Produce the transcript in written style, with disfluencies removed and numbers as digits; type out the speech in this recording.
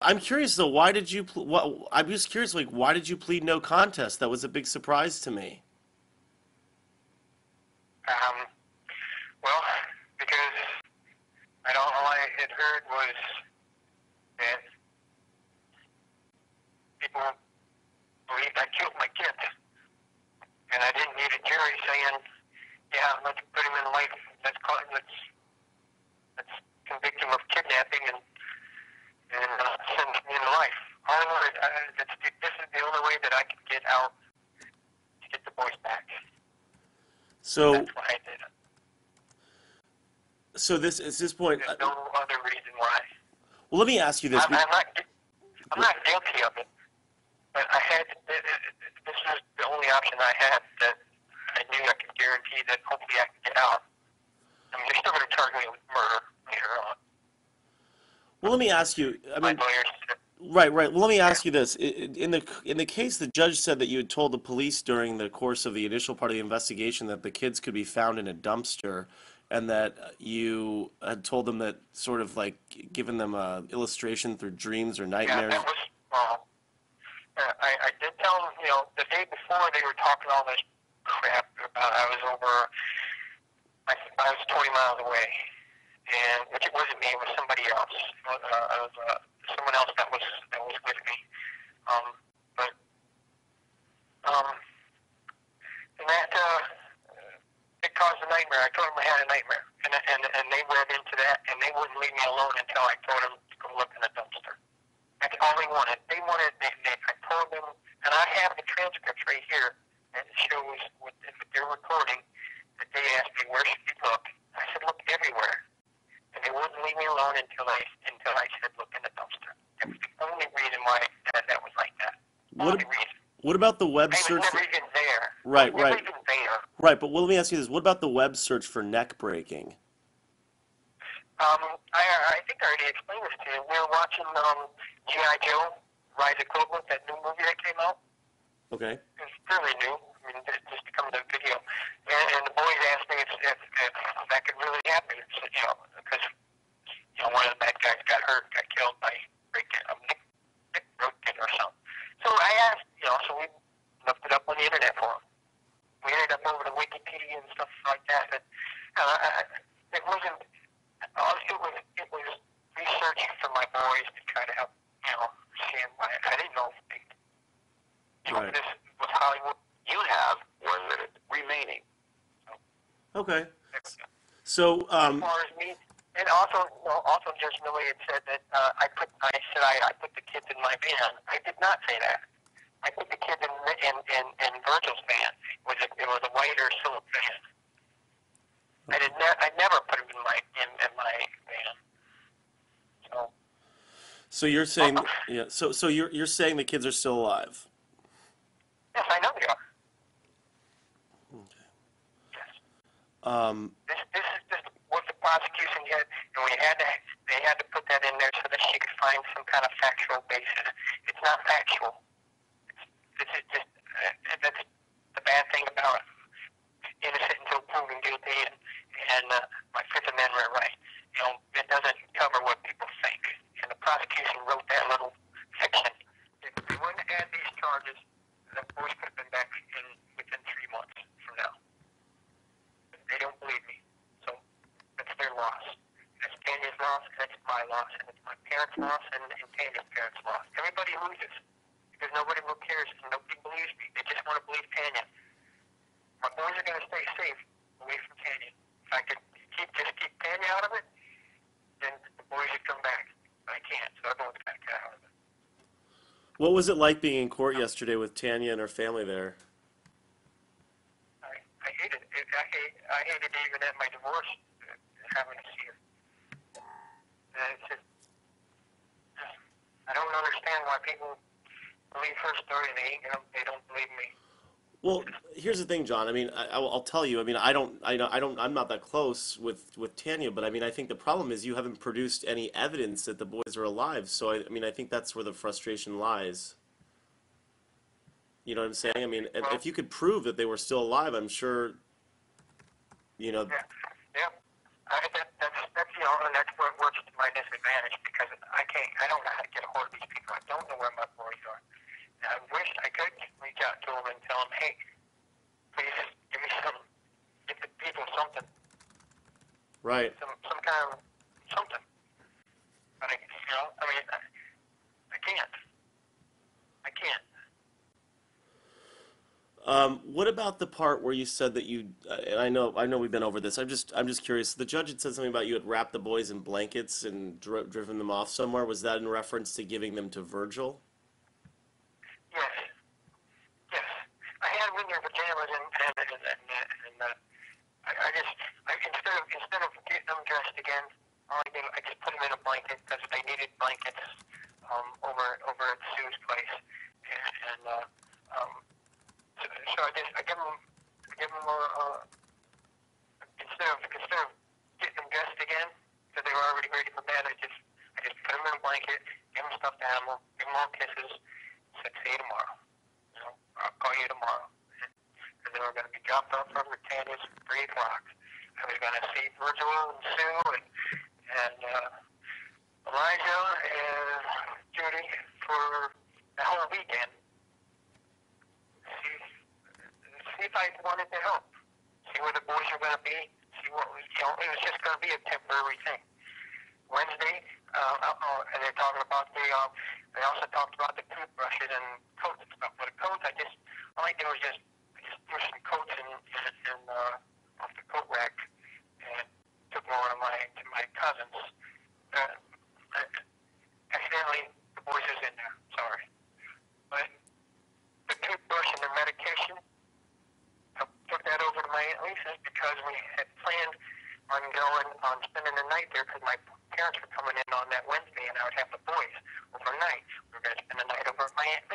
I'm curious though, why did you, I'm just curious, like, why did you plead no contest? That was a big surprise to me. Um, well, because all I had heard was that people believed I killed my kids, and I didn't need a jury saying, "Yeah, let's put him in life. Let's convict him of kidnapping and send him in life." All I wanted, this is the only way that I could get out to get the boys back. So, That's why I did it. so this at this point, There's no other reason why. well, let me ask you this. I'm not guilty of it, but I had. This was the only option I had that I knew I could guarantee that hopefully I could get out. I mean, they're still going to charge me with murder later on. Well, let me ask you. I My mean, lawyers. right, right. Well, let me Yeah. ask you this. In the case, the judge said that you had told the police during the course of the initial part of the investigation that the kids could be found in a dumpster, and that you had told them that sort of like given them a illustration through dreams or Yeah, nightmares. that was. I did tell them, the day before they were talking all this crap about I was over. I was 20 miles away, and which it wasn't me, it was somebody else. It was someone else that was with me. But and that it caused a nightmare. I told them I had a nightmare, and they read into that, and they wouldn't leave me alone until I told them to go look in the dumpster. That's all they wanted. I told them, and I have the transcripts right here, and it shows with their recording that they asked me where should we look. I said look everywhere, and they wouldn't leave me alone until I said look in the dumpster. That was the only reason why that was like that. What Only reason. what about the web I was search never for, even there. I right, was never right, even there. right. But well, let me ask you this. What about the web search for neck breaking? I think I already explained this to you. We were watching G.I. Joe, Rise of Cobra, that new movie that came out. Okay. It's fairly new. I mean, just to come to the video. And the boys asked me if that could really happen. Because one of the bad guys got hurt, got killed by Nick broke it or something. So I asked, so we looked it up on the internet for him. We ended up over to Wikipedia and stuff like that. But it wasn't. It was research for my boys to try to help, understand why. I didn't know Right. this was Hollywood. You have 1 minute remaining. Okay. So, So, as far as me, and also Judge Miller had said that I put the kids in my van. I did not say that. I put the kids in Virgil's van. It was a white or silver van. I never put them in my van. So. so you're saying, yeah. So you're saying the kids are still alive. Yes, I know they are. Okay. Yes. Um, This is just what the prosecution did, and they had to put that in there so that she could find some kind of factual basis. It's not factual. This is just that's the bad thing about innocent until proven guilty, and my Fifth Amendment right. It doesn't cover what people think, and the prosecution wrote that little fiction. If they wouldn't add these charges, the boys could have been back within 3 months from now. They don't believe me. So that's their loss. That's Tanya's loss, that's my loss, and it's my parents' loss, and Tanya's parents' loss. Everybody loses because nobody cares and nobody believes me. They just want to believe Tanya. My boys are going to stay safe away from Tanya. If I could just keep Tanya out of it, then the boys would come back. But I can't, so I'm going to back out of it. what was it like being in court yesterday with Tanya and her family there? I hated it. I hated even at my divorce having to see her. And it's just, I don't understand why people believe her story and they don't believe me. Well, here's the thing, John. I mean, I'll tell you. I mean, I'm not that close with Tanya, but I mean, I think the problem is you haven't produced any evidence that the boys are alive. So I mean, I think that's where the frustration lies. You know what I'm saying? I mean, Well, if you could prove that they were still alive, I'm sure, you know, yeah. That's and that's where it works to my disadvantage because I can't. I don't know how to get a hold of these people. I don't know where my boys are. And I wish I could reach out to them and tell them, hey, please give me some, give the people something, Right. some kind of something. But I mean, I can't. I can't. What about the part where you said that you? And I know we've been over this. I'm just curious. The judge had said something about you had wrapped the boys in blankets and driven them off somewhere. Was that in reference to giving them to Virgil? Yes, yes. I had them in their pajamas and instead of getting them dressed again, all I did, I just put them in a blanket because they needed blankets over at Sue's place, so I give them instead of getting them dressed again because they were already ready for bed, I just put them in a blanket, give them stuffed animal, give them all kisses, said see you tomorrow. I'll call you tomorrow. And they were going to be dropped off from Britannia's 3 o'clock. I was going to see Virgil and Sue and Elijah and Judy for the whole weekend. See if I wanted to help. See where the boys are going to be. See what it was just going to be a temporary thing. Wednesday, and they're talking about they also talked about the toothbrushes and coats and stuff. But the coats, all I did was just threw some coats in off the coat rack and took them over to my cousin's. Accidentally, the boys was in there. Sorry. But the toothbrush and the medication, I took that over to my Aunt Lisa's because we had planned on spending the night there because my parents were coming in on that Wednesday and I would have the boys overnight. We were going to spend the night over at my Aunt